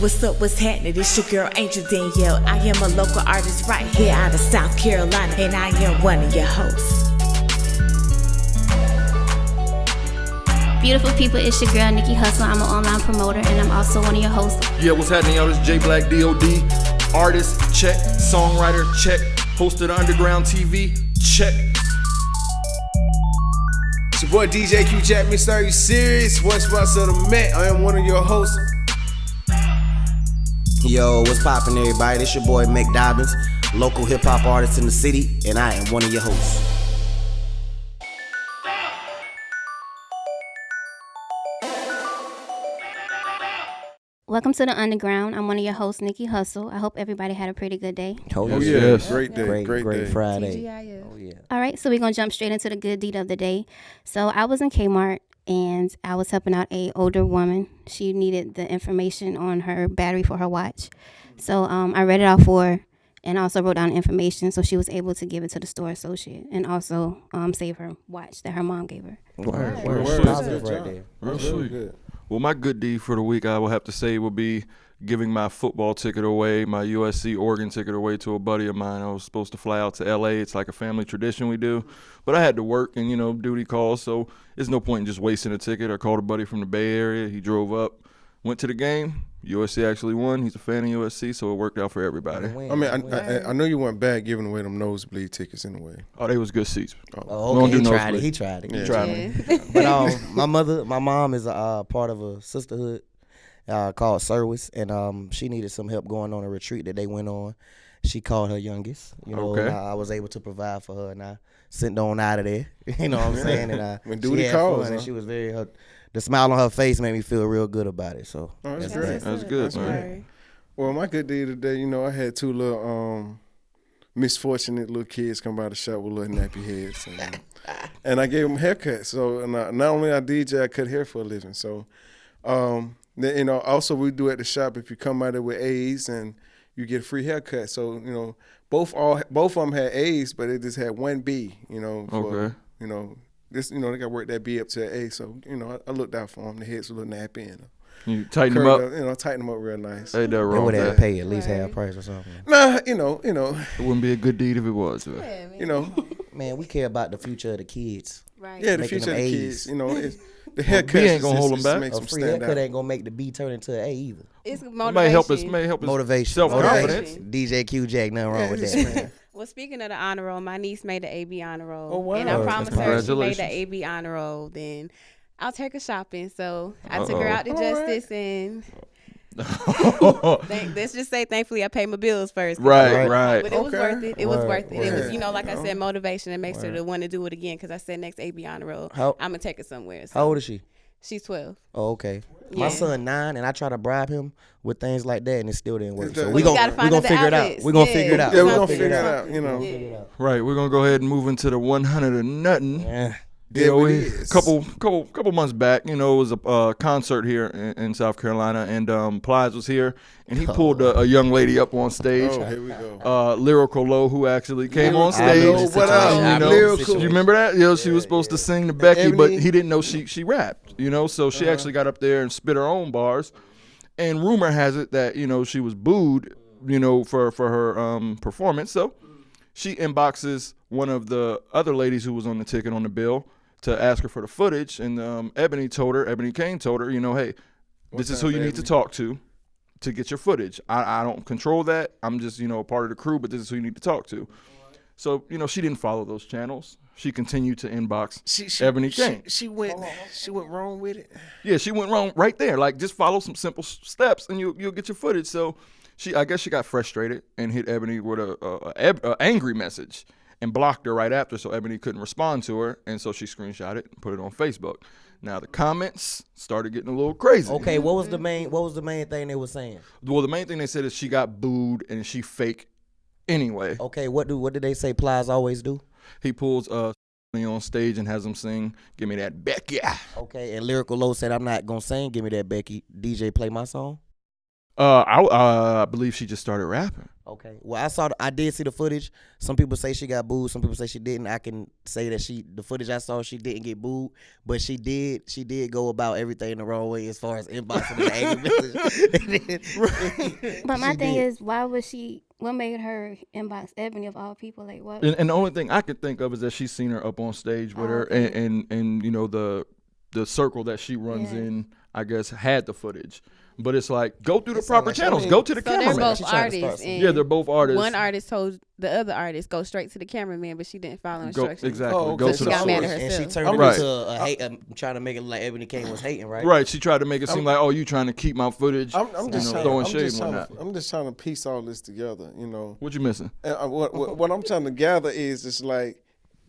what's up, what's happening? It's your girl Angel Danielle. I am a local artist right here out of South Carolina, and I am one of your hosts. Beautiful people, it's your girl Nykii Hustle. I'm an online promoter and I'm also one of your hosts. Yeah, what's happening, y'all? This is J Black DOD. Artist, check. Songwriter, check. Host of the Underground TV, check. It's your boy DJ Q Jack, Mr. Are You Serious? One sponsor of the Mec. I am one of your hosts. Yo, what's poppin', everybody? This your boy Mec Dobbins, local hip-hop artist in the city, and I am one of your hosts. Welcome to the Underground. I'm one of your hosts, Nykii Hustle. I hope everybody had a pretty good day. Oh, Yes, yeah. yes. Great day. Great day. Friday. TGIF. Oh, yeah. All right, so we're going to jump straight into the good deed of the day. So I was in Kmart and I was helping out a older woman. She needed the information on her battery for her watch. So I read it out for her and also wrote down information so she was able to give it to the store associate and also save her watch that her mom gave her. Word. Word. Positive right there. Real Really sweet. good. Well, my good deed for the week, I will have to say, will be giving my football ticket away, my USC Oregon ticket away to a buddy of mine. I was supposed to fly out to L.A. It's like a family tradition we do. But I had to work and, duty calls, so there's no point in just wasting a ticket. I called a buddy from the Bay Area. He drove up, went to the game. USC actually won. He's a fan of USC, so it worked out for everybody. I mean, I know you weren't bad giving away them nosebleed tickets anyway. Oh, they was good seats. Oh, We don't okay. do He tried it. nosebleed. He tried it. Yeah. Try me. But my mom is a part of a sisterhood called Service, and she needed some help going on a retreat that they went on. She called her youngest, Okay. and I was able to provide for her, and I sent on out of there. You know what I'm saying? And When she duty had calls, fun, and huh? she was the smile on her face made me feel real good about it. So Oh, that's that's great. great. That's good, That's man. great. Well, my good deed today, I had two little misfortunate little kids come by the shop with little nappy heads, and I gave them haircuts. So, and not only I DJ, I cut hair for a living. So, then, also we do at the shop. If you come out there with A's, and you get a free haircut. So, both of them had A's, but they just had one B. Okay. This, they got to work that B up to an A. So, I looked out for them. The heads were a little nappy and. You tighten them up. Tighten them up real nice. Ain't that They wrong would with have that. to pay at least half price or something. Nah, It wouldn't be a good deed if it was. Man, we care about the future of the kids. Right. Yeah, the Making future of them the A's. kids. The haircut B ain't gonna hold them back. Makes A them free stand haircut out. ain't gonna make the B turn into an A either. It's It motivation. may help his Motivation. self-confidence. DJ Q Jack, nothing wrong with Just, that. man. Well, speaking of the honor roll, my niece made the AB honor roll. Oh, wow. And I promised her she made Congratulations. the AB honor roll. Then I'll take her shopping. So I took her out to All right. Justice and let's just say thankfully I paid my bills first. Right. But it was Okay. worth it. It was Word, worth it. It was, word. like I said, motivation that makes her to want to do it again because I said next AB honor roll, How- I'm going to take her somewhere. So How old is she? she's 12. Oh, okay. Yeah. My son 9, and I try to bribe him with things like that, and it still didn't work. So We we gotta gonna find other figure it out. outlets. We're gonna Yeah. figure it out. Yeah, we're We're gonna gonna figure it figure out. Yeah. Right. We're gonna go ahead and move into the 100 or nothing. Yeah. There it We is. couple months back, it was a concert here in South Carolina, and Plies was here, and he pulled a young lady up on stage, Oh, here we go. Lyrical Low, who actually came on I stage. know what up. You I know, know the Lyrical. situation. you remember that? She was supposed to sing to Becky, but Ebony. he didn't know she rapped. So she actually got up there and spit her own bars, and rumor has it that she was booed, for her performance. So she inboxes one of the other ladies who was on the ticket on the bill to ask her for the footage, and Ebony Kane told her, hey, this is who you need to talk to get your footage. I don't control that. I'm just, a part of the crew, but this is who you need to talk to. So, she didn't follow those channels. She continued to inbox Ebony Kane. She went wrong with it. Yeah, she went wrong right there. Like, just follow some simple steps, and you'll get your footage. So I guess she got frustrated and hit Ebony with a angry message and blocked her right after, so Ebony couldn't respond to her, and so she screenshot it and put it on Facebook. Now the comments started getting a little crazy. Okay, what was the main thing they were saying? Well, the main thing they said is she got booed and she fake anyway. Okay, what did they say Plies always do? He pulls on stage and has him sing, "Give me that Becky." Okay, and Lyrical Low said, I'm not gonna sing, give me that Becky. DJ, play my song. I believe she just started rapping. Okay. Well, I did see the footage. Some people say she got booed. Some people say she didn't. I can say that the footage I saw, she didn't get booed, but she did go about everything the wrong way as far as inboxing the angry message. But my thing is, why was she? What made her inbox Ebony of all people? Like what? And the only thing I could think of is that she's seen her up on stage with her, and you know the circle that she runs in, I guess, had the footage. But it's like, go through the proper channels. Go to the cameraman. They're both artists. Yeah, they're both artists. One artist told the other artist, go straight to the cameraman, but she didn't follow instructions. Exactly. Oh, okay. Go to She the got mad at source. herself. And she turned it into a hate, trying to make it like Ebony Kane was hating, right? Right. She tried to make it seem like, oh, you trying to keep my footage. I'm just throwing shade and whatnot. I'm just trying to piece all this together, you know. What you missing? What I'm trying to gather is it's like,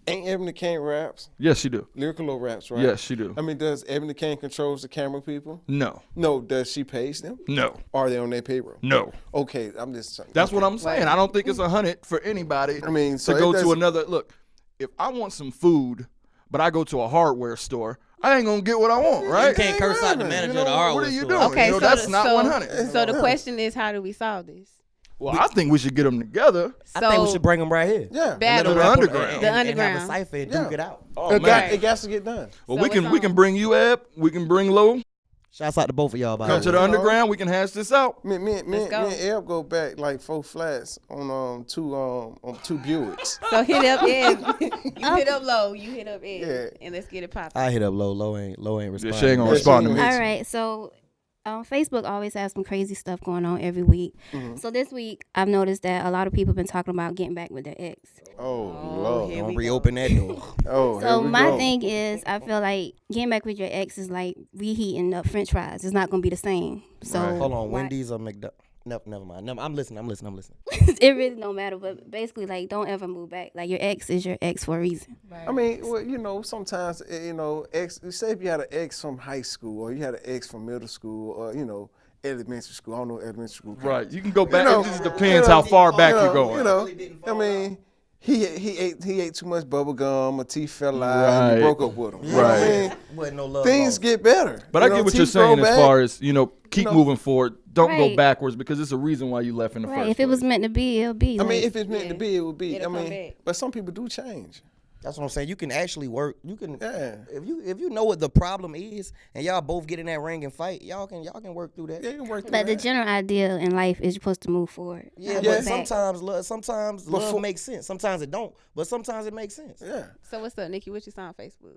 ain't Ebony Kane raps? Yes, she do. Lyrical or raps, right? Yes, she do. I mean, does Ebony Kane controls the camera people? No. No. Does she pays them? No. Are they on their payroll? No. Okay, I'm just. That's what I'm saying. I don't think it's 100 for anybody. I mean, so to go it to another look. If I want some food, but I go to a hardware store, I ain't gonna get what I want, right? You can't curse out the manager of the hardware What are you store. doing? Okay, so that's not 100. So the question is, how do we solve this? Well, I think we should get them together. I think we should bring them right here. Yeah. Battle. The underground. The And have a underground. cipher and duke it out. Oh, It man. got to get done. Well, So we it's can on. bring you, Eb. We can bring Lo. Shouts out to both of y'all. By Come to the the way. underground. We can hash this out. Me and go. Eb go back like 4 flats on two Buicks. So hit up Ed. You hit up Low. You hit up Ed. Yeah. And let's get it popping. I hit up Low. Low ain't responding. She ain't gonna Yeah, respond to she me. ain't All right, so Facebook always has some crazy stuff going on every week. So this week, I've noticed that a lot of people have been talking about getting back with their ex. Oh, Lord. here Don't we reopen that door. Oh, So here we my go. thing is, I feel like getting back with your ex is like reheating up French fries. It's not gonna be the same. So Hold on, why- Wendy's or McDonald's? Never mind. I'm listening. it really don't matter. But basically, like, don't ever move back. Like, your ex is your ex for a reason. I mean, well, you know, sometimes, you know, say if you had an ex from high school or you had an ex from middle school or, you know, elementary school. I don't know elementary school. Right. You can go back. You know, it just depends how far back you're going. You know, I mean, he ate too much bubble gum. My teeth fell out. And you Right. broke up with him. You Right. know what I mean? Wasn't no love Things lost. get better. But You I know, get what you're teeth grow saying as back. far as, keep know. moving forward. Don't go Right. backwards because it's a reason why you left in the Right. first If it was place. meant to be, it'll be. I mean, Like, if it's meant to be, it would be. It'll I come mean, back. but some people do change. That's what I'm saying. You can actually work. You can. Yeah. If you know what the problem is, and y'all both get in that ring and fight, y'all can work through that. Yeah, you can work through but the that. general idea in life is you're supposed to move forward. Yeah, not but look back. sometimes But love makes sense. Sometimes it don't. But sometimes it makes sense. Yeah. So what's up, Nikki? What you saw on Facebook?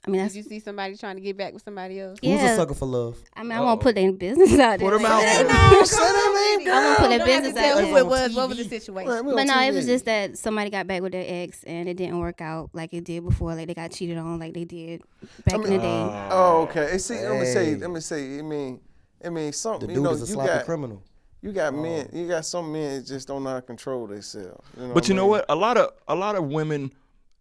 I mean, Did that's you see somebody trying to get back with somebody else? Who's a yeah. sucker for love? I mean, I won't put their business out there. Put 'em like out that. there. Say that name, I won't put their You don't have to business tell out who there. it was. What was the situation? Man, we on But no, it was TV. just that somebody got back with their ex and it didn't work out like it did before. Like they got cheated on, like they did back in the day. Oh, okay. And see, Hey. let me say. I mean, some. The You dude know, is a you sloppy got criminal. you got men. You got some men that just don't know how to control themselves. But you know what? A lot of women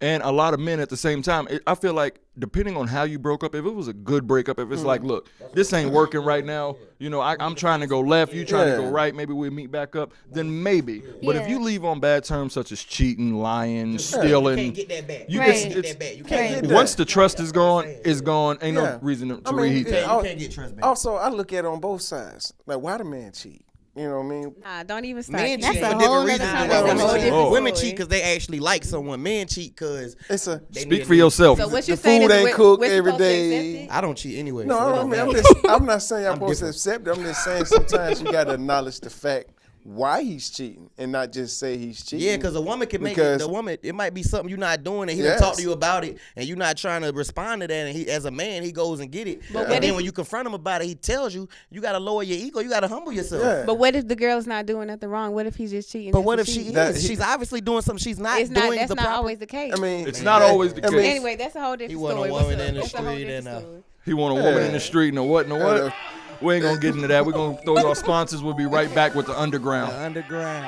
and a lot of men at the same time. I feel like depending on how you broke up, if it was a good breakup, if it's like, look, this ain't working right now. I'm trying to go left, you trying to go Yeah. right. Maybe we'll meet back up. Then maybe. But if Yeah. you leave on bad terms, such as cheating, lying, You stealing, can't get that back. you Right. can- Get that back. You Right. can't get that. that. once the trust is gone, it's gone. Ain't Yeah. no reason to I mean, reheat that. You can't get trust back. Also, I look at it on both sides. Like, why the man cheat? You know what I mean? Nah, don't even start. Men That's cheat a for whole different nother reasons. conversation. Women That's a cheat- whole Women different cheat because they actually like someone. Men cheat because It's a. Speak for yourself. So what The you're saying food is ain't we're cooked supposed every to day. accept it? I don't cheat anyway. No, so it I don't mean, matter. I'm not saying y'all I'm supposed to different. accept it. I'm just saying sometimes you got to acknowledge the fact why he's cheating and not just say he's cheating. Yeah, because a woman can make Because- it. The woman, it might be something you're not doing, and he Yes. done talk to you about it, and you're not trying to respond to that. And he, as a man, he goes and get it. But And what then if- when you confront him about it, he tells you you got to lower your ego. You got to humble yourself. Yeah. But what if the girl's not doing nothing wrong? What if he's just cheating? But just what to if she cheat? That- is? She's obviously doing something she's not It's not. doing. That's the not proper. always the case. I mean, It's not always the I case. mean, Anyway, that's a whole different He want a story. woman What's in up? the That's a whole street different and, story. He want a woman in the street and a what and a what. We ain't gonna get into that. We're gonna throw our sponsors. We'll be right back with the underground. Underground.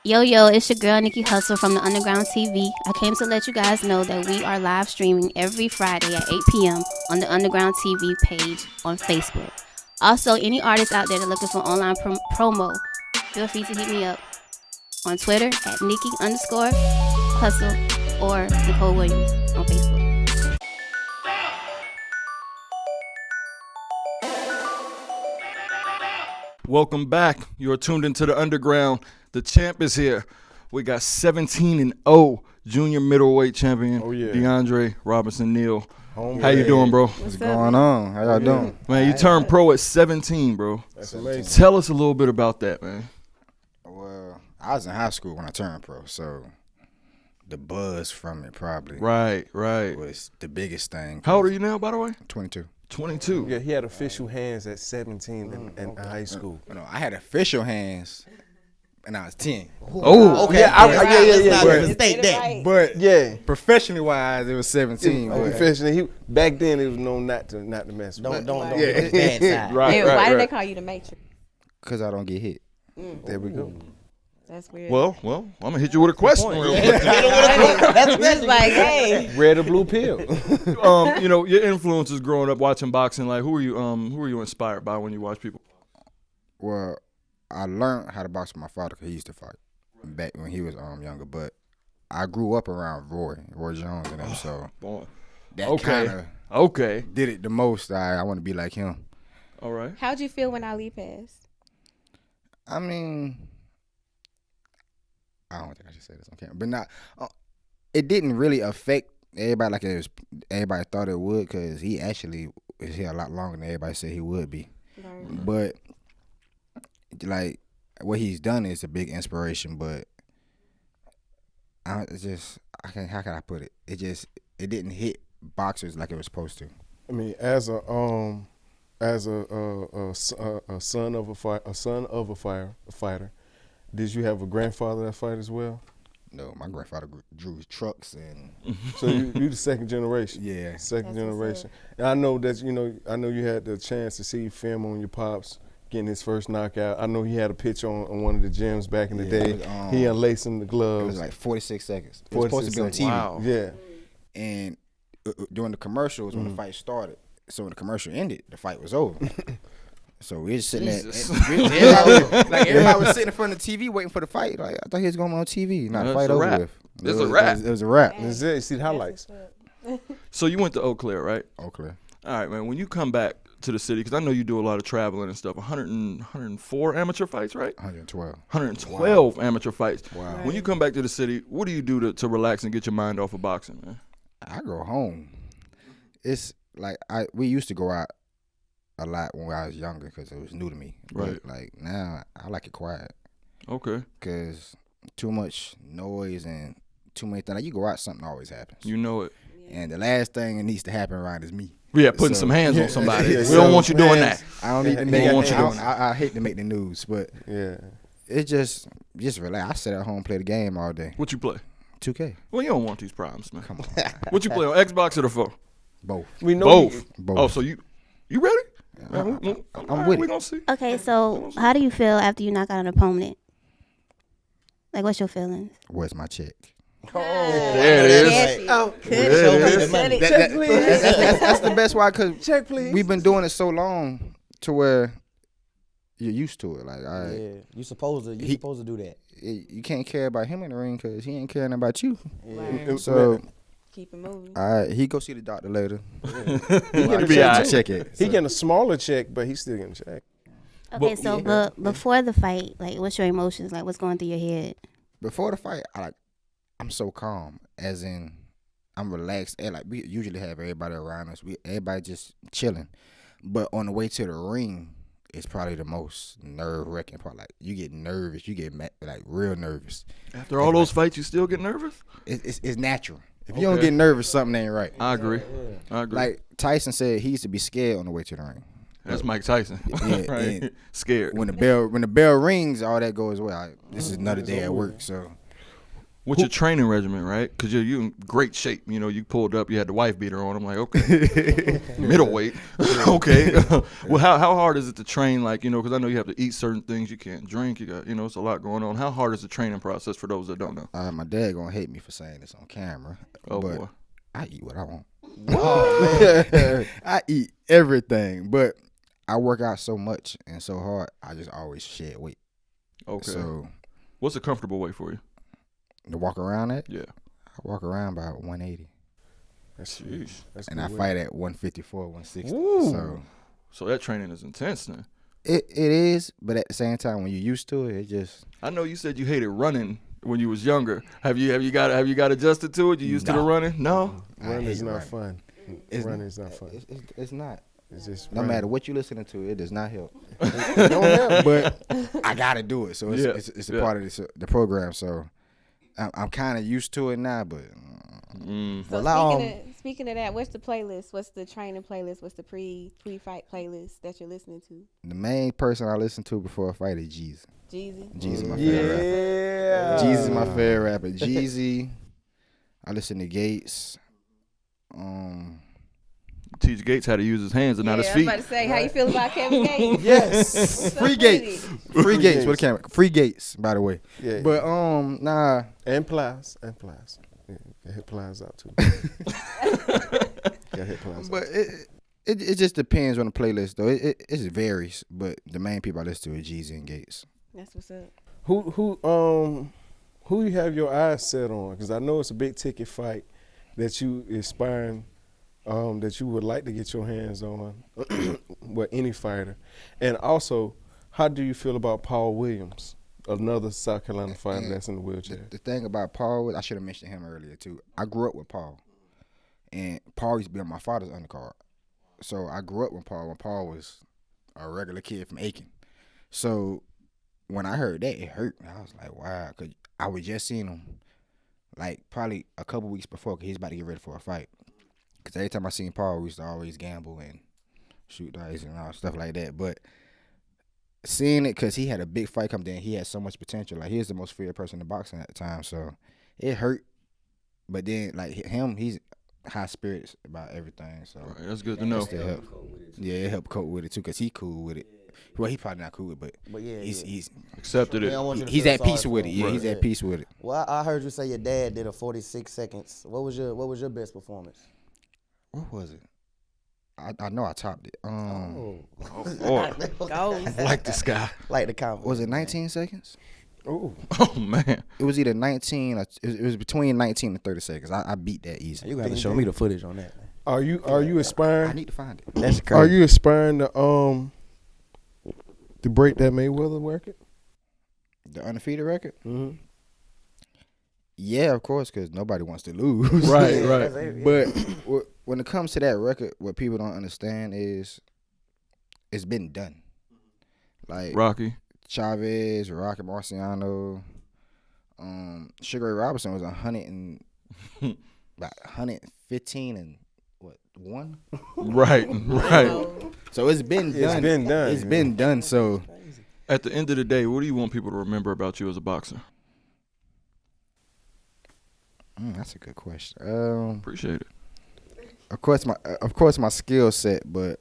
Yo, it's your girl, Nykii Hustle from the Underground TV. I came to let you guys know that we are live streaming every Friday at 8 p.m. on the Underground TV page on Facebook. Also, any artists out there that are looking for online promo, feel free to hit me up on Twitter at Nykii_Hustle or Nicole Williams on Facebook. Welcome back. You're tuned into the underground. The champ is here. We got 17-0 junior middleweight champion, DeAndre Robinson-Neal. How you doing, bro? What's going on? How y'all doing? Man, you turned pro at 17, bro. That's amazing. Tell us a little bit about that, man. Well, I was in high school when I turned pro, so the buzz from it probably Right. was the biggest thing. How old are you now, by the way? 22. 22. Yeah, he had official hands at 17 in high school. No, I had official hands when I was 10. Oh, Okay. yeah. State that. But Yeah. professionally wise, it was 17. but- Professionally, back then it was known not to mess with. Don't it. get the bad side. right, And right, why did they right. call you the Matrix? Cause I don't get hit. There we go. That's weird. Well, I'm gonna hit you with a question real quick. That's It's like, hey. Red or blue pill. Your influences growing up watching boxing. Like, who are you inspired by when you watch people? Well, I learned how to box with my father because he used to fight back when he was younger. But I grew up around Roy Jones and them, so Boy. that Okay. kind of Okay. did it the most. I want to be like him. All right. How'd you feel when Ali passed? I mean, I don't think I should say this on camera, but not. It didn't really affect everybody like everybody thought it would, because he actually is here a lot longer than everybody said he would be. Right. But like what he's done is a big inspiration. But how can I put it? It didn't hit boxers like it was supposed to. I mean, as a son of a fighter, did you have a grandfather that fight as well? No, my grandfather drew trucks and So you the second generation. yeah. Second That's what's generation. And I know that you had the chance to see film on your pops getting his first knockout. I know he had a pitch on one of the gyms back in the day. It was, He unlacing the It gloves. was like 46 seconds. It was supposed to be on 46 TV. Wow. Yeah. And during the commercials, when the fight started, so when the commercial ended, the fight was over. So we just sitting Jesus. there. Everybody was sitting in front of the TV waiting for the fight. Like, I thought he was going on TV. Not No, the it's fight a over wrap. with. It's a wrap. It was a wrap. That's it. You see the highlights. So you went to Eau Claire, right? Okay. All right, man. When you come back to the city, because I know you do a lot of traveling and stuff, 104 amateur fights, right? 112. 112 amateur fights. Wow. When you come back to the city, what do you do to relax and get your mind off of boxing, man? I go home. It's like we used to go out a lot when I was younger because it was new to me. Right. But like now, I like it quiet Okay. because too much noise and too many things. Like you go out, something always happens. You know it. And the last thing that needs to happen around is me. Yeah, putting So- some hands on somebody. Yeah, we so don't want you doing that. I don't need to Yeah, make. yeah, want you I, doing I hate to make the news, but Yeah. it just relax. I sit at home, play the game all day. What you play? 2K, Well, you don't want these problems, man. come on, What you play on Xbox or the phone? both. We know Both. Both. Oh, so you ready? Man, I'm with we it. gonna see. Okay, so how do you feel after you knock out an opponent? Like, what's your feelings? Where's my check? There it is. Oh, There it is. That's the best why, because Check, please. we've been doing it so long to where you're used to it. Like, Yeah, you supposed to do that. you can't care about him in the ring because he ain't caring about you. Right. So, Keep it moving. he go see the doctor later. He getting a Be check, alright. too. Check it. He getting a smaller check, but he's still getting a check. Okay, so before the fight, like, what's your emotions? Like, what's going through your head? Before the fight, I'm so calm, as in I'm relaxed. And like we usually have everybody around us, everybody just chilling. But on the way to the ring, it's probably the most nerve-wracking part. Like you get nervous, you get like real nervous. After all those fights, you still get nervous? It's natural. If you don't Okay. get nervous, something ain't right. I agree. I agree. Like Tyson said, he used to be scared on the way to the ring. That's Mike Tyson. Yeah, right. and Scared. When the bell rings, all that goes well. This is another day at work, so. What's your training regimen, right? Because you're in great shape. You know, you pulled up, you had the wife beater on. I'm like, okay. Middleweight. Okay. Well, how hard is it to train? Like, you know, because I know you have to eat certain things. You can't drink. You got, it's a lot going on. How hard is the training process for those that don't know? My dad gonna hate me for saying this on camera. Oh, but boy. I eat what I want. I eat everything, but I work out so much and so hard. I just always shed weight. Okay. So What's a comfortable weight for you? to walk around at, Yeah. I walk around about 180, That's Jeez. That's and good I weight. fight at 154, 160. Ooh. So So that training is intense then. It is, but at the same time, when you're used to it, it just. I know you said you hated running when you was younger. Have you got adjusted to it? You used to the running? No. Running is not fun. Running is not fun. It's not. It's just No matter what you listening to, it does not help. it don't help, but I gotta do it, so it's a part of the program. So I'm kind of used to it now, but. So speaking of that, what's the playlist? What's the training playlist? What's the pre-fight playlist that you're listening to? The main person I listen to before a fight is Jeezy. Jeezy? Jeezy my favorite rapper. Jeezy my favorite rapper. Jeezy. I listen to Gates. Teach Gates how to use his hands and not his feet. I was about to say, how you feel about Kevin Gates? Yes. Free Gates. Free Gates. With the camera. Free Gates, by the way. Yeah. But nah. And Plies. Yeah, hit Plies out too. Hit Plies. But it just depends on the playlist though. It varies. But the main people I listen to is Jeezy and Gates. That's what's up. Who you have your eyes set on? Because I know it's a big ticket fight that you aspiring, that you would like to get your hands on with any fighter. And also, how do you feel about Paul Williams, another South Carolina fighter that's in the wheelchair? The thing about Paul, I should have mentioned him earlier too. I grew up with Paul, and Paul used to be on my father's undercard. So I grew up with Paul when Paul was a regular kid from Aiken. So when I heard that, it hurt. I was like, wow, because I was just seeing him like probably a couple weeks before, because he's about to get ready for a fight. Because every time I seen Paul, we used to always gamble and shoot dice and all stuff like that. But seeing it, because he had a big fight come in, he had so much potential. Like, he was the most feared person in boxing at the time, so it hurt. But then, like him, he's high spirits about everything. So right, that's good to know. It helped cope with it too, because he cool with it. Well, he probably not cool with it, but yeah, he's accepted it. He's at peace with it. Yeah, he's at peace with it. Well, I heard you say your dad did a 46 seconds. What was your best performance? What was it? I know I topped it. Boy. Goals. I like this guy. Like the confidence. Was it 19 seconds? Oh man. It was either 19 or it was between 19 and 30 seconds. I beat that easy. You gotta show me the footage on that. Man. Are you aspiring? I need to find it. That's crazy. Are you aspiring to break that Mayweather record? The undefeated record? Mm-hmm. Yeah, of course, because nobody wants to lose. Right. But when it comes to that record, what people don't understand is it's been done. Like Rocky Chavez, Rocky Marciano, Sugar Ray Robinson was about 115 and what, 1? Right. So it's been done. It's been done. So At the end of the day, what do you want people to remember about you as a boxer? That's a good question. Appreciate it. Of course my skill set, but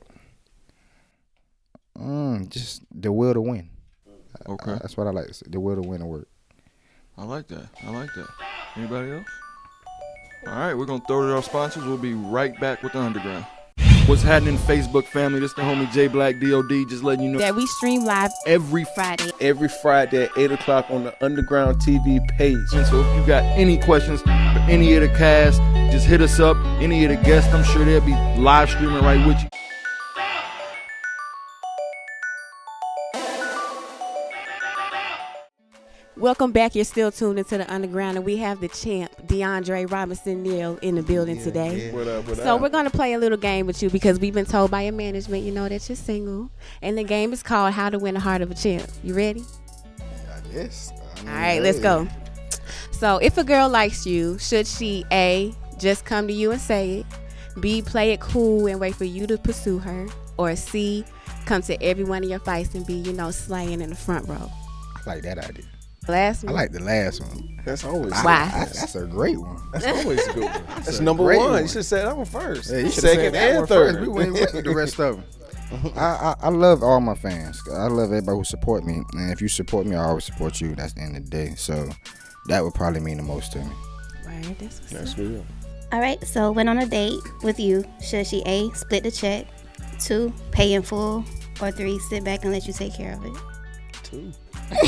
just the will to win. Okay. That's what I like to say. The will to win and work. I like that. Anybody else? All right, we're going to throw to our sponsors. We'll be right back with the Underground. What's happening, Facebook family? This the homie J Black DOD, just letting you know That we stream live every Friday. Every Friday at 8 o'clock on the Underground TV page. So if you got any questions for any of the cast, just hit us up. Any of the guests, I'm sure they'll be live streaming right with you. Welcome back. You're still tuned into the Underground, and we have the champ, DeAndre Robinson-Neal, in the building today. What up? So we're going to play a little game with you because we've been told by your management, that you're single. And the game is called How to Win the Heart of a Champ. You ready? Yes. All right, let's go. So if a girl likes you, should she A, just come to you and say it, B, play it cool and wait for you to pursue her, or C, come to every one of your fights and be, slaying in the front row? I like that idea. Last I one? like the last one. That's always Why? That's a great one. That's always a good one. That's number great one. one. You should have said that one first. Yeah, you should have Second said that and one third. first. We went with the rest of them. I love all my fans. I love everybody who support me. And if you support me, I always support you. That's the end of the day. So that would probably mean the most to me. Right, that's what's That's up. good. All right, so went on a date with you. Should she A, split the check, 2, pay in full, or 3, sit back and let you take care of it? 2. 9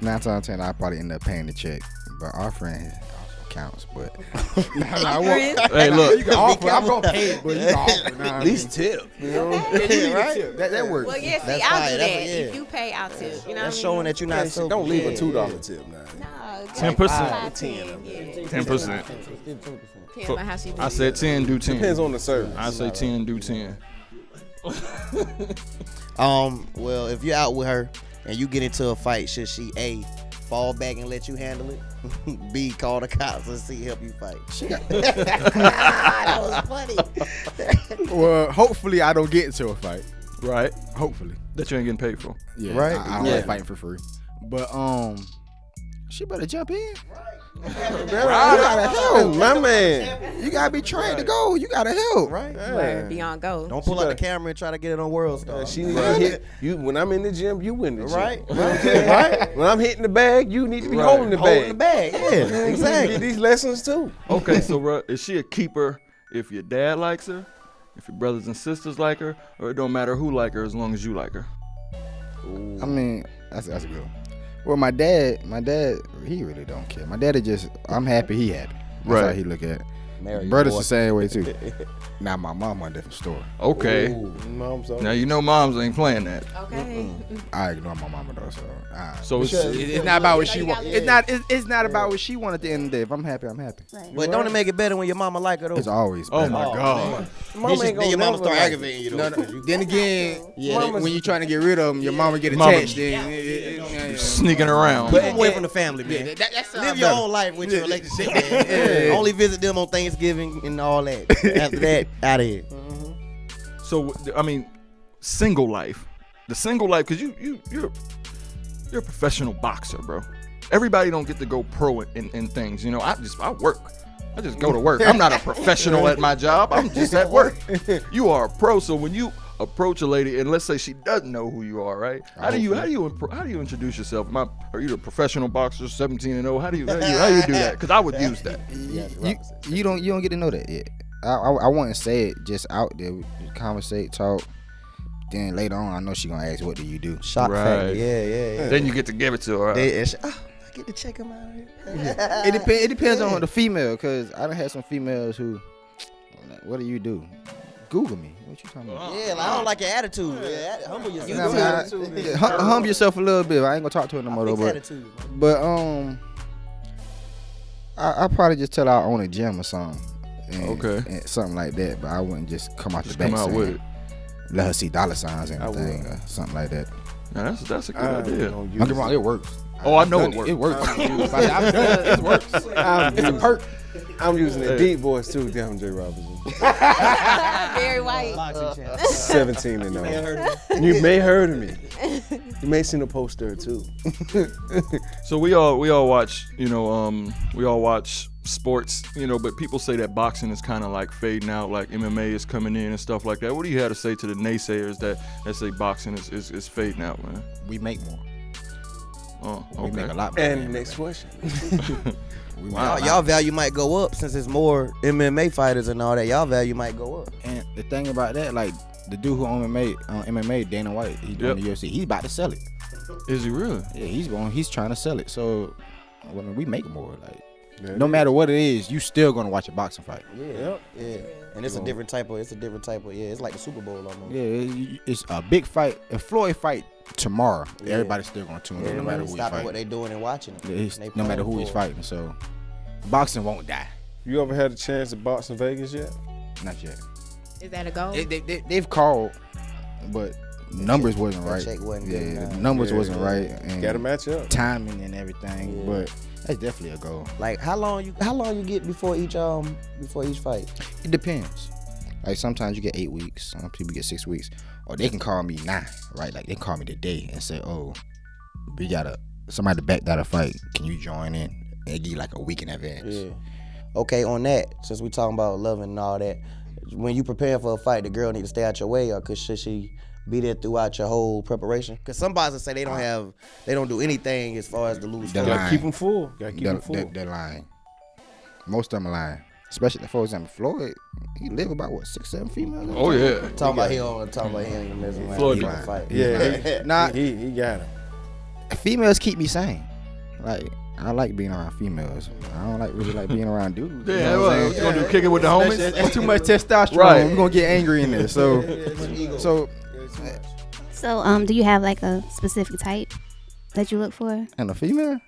times out of 10, I probably end up paying the check. But our friend counts, but Hey, look. you can offer. I'm gonna pay it, but you can offer. At least tip. You know? Right? That works. Well, yeah, see, That's I'll fine. do That's that. a- yeah. If you pay, I'll tip. You know That's what showing that you're not so. Don't leave a yeah. $2 tip now. I mean? 10%. 10. Yeah. 10%. Depends on how she do I it. said 10, do 10. Depends on the service. I say 10, do 10. Well, if you're out with her and you get into a fight, should she A, fall back and let you handle it? B, call the cops and see help you fight? That was funny. Well, hopefully I don't get into a fight. Right. Hopefully. That you ain't getting paid for. Yeah. Right? I don't Yeah. like fighting for free. But she better jump in. You Oh, gotta help. my man. You gotta be trained to go. You gotta help. Right? Word, be on go. Don't pull out the camera and try to get it on World Star. She need to hit you when I'm in the gym. You in the gym, Right? right? When I'm hitting the bag, you need to be Right. holding the Holding the bag. bag. Yeah, You get exactly. these lessons too. Okay, so bruh, is she a keeper if your dad likes her, if your brothers and sisters like her, or it don't matter who like her as long as you like her? I mean, that's a good one. Well, my dad, he really don't care. My daddy just, I'm happy, he happy. That's Right. how he look at it. Marry your Brothers boy. the same way too. Now my mom on a different story. Okay. Mom's on. Now you know moms ain't playing that. Okay. I ignore my mama though, so. So it's It's not about what she you want. gotta It's not. It's not about what she want at the end of the day. If I'm happy, I'm happy. But don't it make it better when your mama like her though? It's always. oh better. my god. Mama ain't Then your gonna mama never start like aggravating you though. No. Then again, Yeah, when you trying to get rid of them, your mama get Mama- attached. Then Sneaking around. Keep them away from the family, man. that's Live your own life with your relationship, man. Only visit them on Thanksgiving and all that. After that, out of here. So I mean, single life, the single life, because you're a professional boxer, bro. Everybody don't get to go pro in things. You know, I work. I just go to work. I'm not a professional at my job. I'm just at work. You are a pro. So when you approach a lady and let's say she doesn't know who you are, right? How do you introduce yourself? Are you a professional boxer, 17-0? How do you do that? Because I would use that. You don't get to know that yet. I want to say it just out there. We conversate, talk. Then later on, I know she gonna ask, "What do you do?" Shock Right. factor. Yeah. Then you get to give it to her. I get to check them out here. It depends on the female, because I done had some females who, like, what do you do? Google me. What you talking about? Yeah, like, I don't like your attitude. Yeah, humble yourself. Humble yourself a little bit. I ain't gonna talk to her no more though. But Attitude. I probably just tell her I own a gym or something. Okay. And something like that. But I wouldn't just come out Just the back come out saying, with it. let her see dollar signs and everything or something like that. Now, that's a good idea. Don't get me wrong, it works. Oh, I know I've it done works. It works. I've done it. It works. It's a perk. I'm using a deep voice too. Damn, J. Robinson. Very white. 17-0. You may heard of me. You may seen a poster too. So we all watch, we all watch sports, but people say that boxing is kind of like fading out, like MMA is coming in and stuff like that. What do you have to say to the naysayers that say boxing is fading out, man? We make more. Oh, We make okay. a lot more. And next question. We make a lot. Y'all value might go up since there's more MMA fighters and all that. Y'all value might go up. And the thing about that, like the dude who on MMA, Dana White, he's doing the UFC. He's about to sell it. Is he really? Yeah, he's trying to sell it. So when we make more, like no matter what it is, you still gonna watch a boxing fight. Yeah. And it's a different type of. It's like the Super Bowl almost. Yeah, it's a big fight. If Floyd fight tomorrow, everybody's still gonna tune in no matter who he's Stopping what fighting. they doing and watching it. No matter who he's fighting. So boxing won't die. You ever had a chance to box in Vegas yet? Not yet. Is that a goal? They've called, but numbers wasn't that right. check wasn't good Yeah, enough. the numbers wasn't right. And Got to match up. timing and everything. Yeah. But that's definitely a goal. Like how long you get before each fight? It depends. Like sometimes you get 8 weeks. Some people get 6 weeks. Or they can call me now, right? Like they can call me today and say, "Oh, we got somebody to back out a fight. Can you join in?" They give you like a week in advance. Yeah. Okay, on that, since we talking about loving and all that, when you prepare for a fight, the girl need to stay out your way, or should she be there throughout your whole preparation? Because some boxers say they don't do anything as far as the lose. The fight. line. Gotta keep them full. Gotta keep them full. They're lying. Most of them are lying. Especially, for example, Floyd, he live about, 6-7 females? Oh yeah. Talking about he ain't messing around. Floyd He lying. gonna fight. Yeah, Nah, he got him. females keep me sane. Like, I like being around females. I don't really like being around dudes. Yeah, what you gonna do? Kick it with the homies? It's too much testosterone. Right. We're gonna get angry in there. So Do you have like a specific type that you look for? and a female,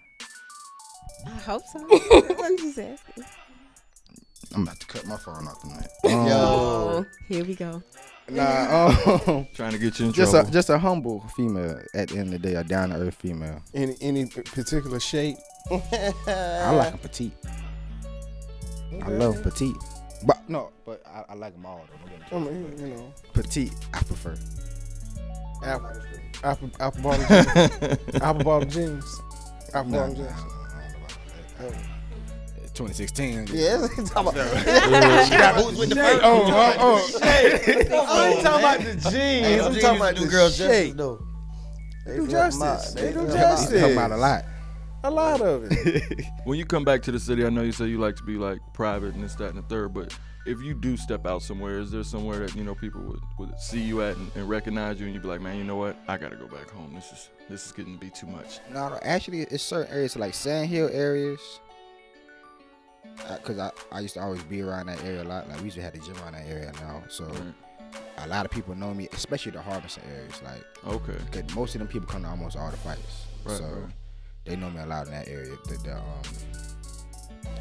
I hope so. I'm just asking. I'm about to cut my phone off tonight. Oh, here we go. Trying to get you in trouble. just a humble female at the end of the day, a down to earth female. Any particular shape? I like them petite. I love petite, but I like them all though. I mean, you know, Petite, I prefer. apple bottom jeans. Apple bottom jeans. Apple bottom jeans. 2016. Yeah, talking about. She got boots with the fur. I ain't talking about the jeans. I'm talking about the girls' shape. dresses though. They do justice. They do Talking justice. about a lot. A lot of it. When you come back to the city, I know you say you like to be like private and this, that, and the third, but if you do step out somewhere, is there somewhere that, you know, people would see you at and recognize you and you'd be like, man, you know what? I gotta go back home. This is getting to be too much. No, actually, it's certain areas like Sand Hill areas. Cause I used to always be around that area a lot. Like we used to have the gym around that area now, so a lot of people know me, especially the Robinson areas. Like, Okay. cause most of them people come to almost all the fights, so they know me a lot in that area.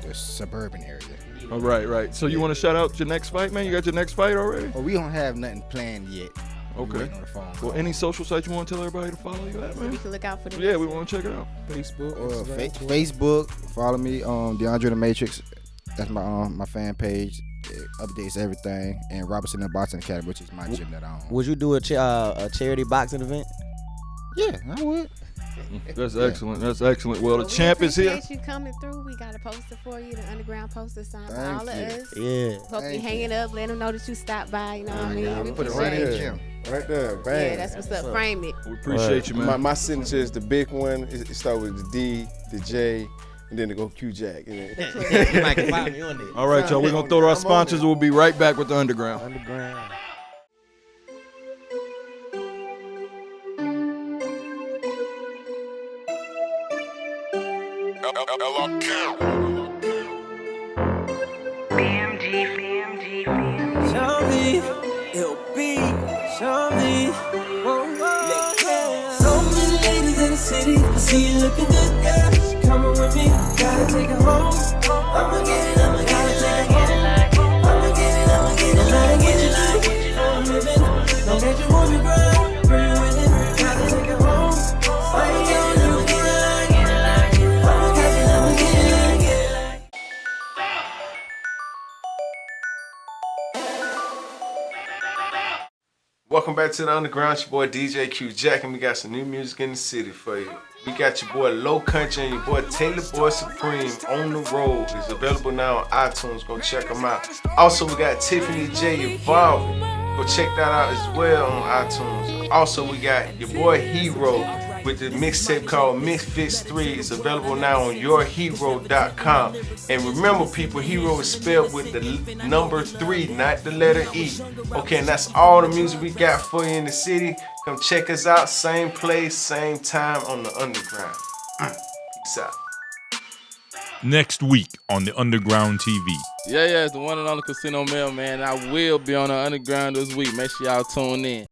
The suburban area. All right. So you want to shout out your next fight, man? You got your next fight already? Well, we don't have nothing planned yet. We Okay. waiting on the phone Well, call. any social sites you want to tell everybody to follow you at, So we man? can look out for the Yeah, next we one. want to check it out. Facebook, Instagram, Facebook, follow me on DeAndre the Matrix. That's my fan page. It updates everything. And Robinson-Neal Boxing Academy, which is my gym that I own. Would you do a charity boxing event? Yeah, I would. That's excellent. That's excellent. Well, the champ is here. You coming through. We got a poster for you, the underground poster signed by Thank all of you. us. Yeah. Hope you hang it up, let them know that you stopped by. You know what I mean? We Put it appreciate right in the it. gym. right there. Yeah, Bang. that's what's up. Frame it. We appreciate you, man. My signature is the big one. It starts with the D, the J, and then it go Q Jack. You might can find me on there. All right, y'all. We're going to throw to our sponsors. We'll be right back with the Underground. Underground. Shawn, LB, Shawn. So many ladies in the city. I see you looking good, girl. She coming with me. Gotta take her home. I'ma get it, I'ma get it. I'ma get it, I'ma get it. I'ma get it like I'm living. Don't get you want me, girl. Bring you with it. Gotta take her home. I'ma get it, I'ma get it like. I'ma get it, I'ma get it like. Welcome back to the Underground. It's your boy DJ Q Jack, and we got some new music in the city for you. We got your boy Low Country and your boy Taylor Boy Supreme on the road. It's available now on iTunes. Go check them out. Also, we got Tiffany J Evolving. Go check that out as well on iTunes. Also, we got your boy Hero with the mixtape called Misfits 3. It's available now on yourhero.com. And remember, people, Hero is spelled with the number 3, not the letter E. Okay, and that's all the music we got for you in the city. Come check us out. Same place, same time on the Underground. Peace out. Next week on the Underground TV. Yeah, it's the one and only Casino Mailman. I will be on the Underground this week. Make sure y'all tune in.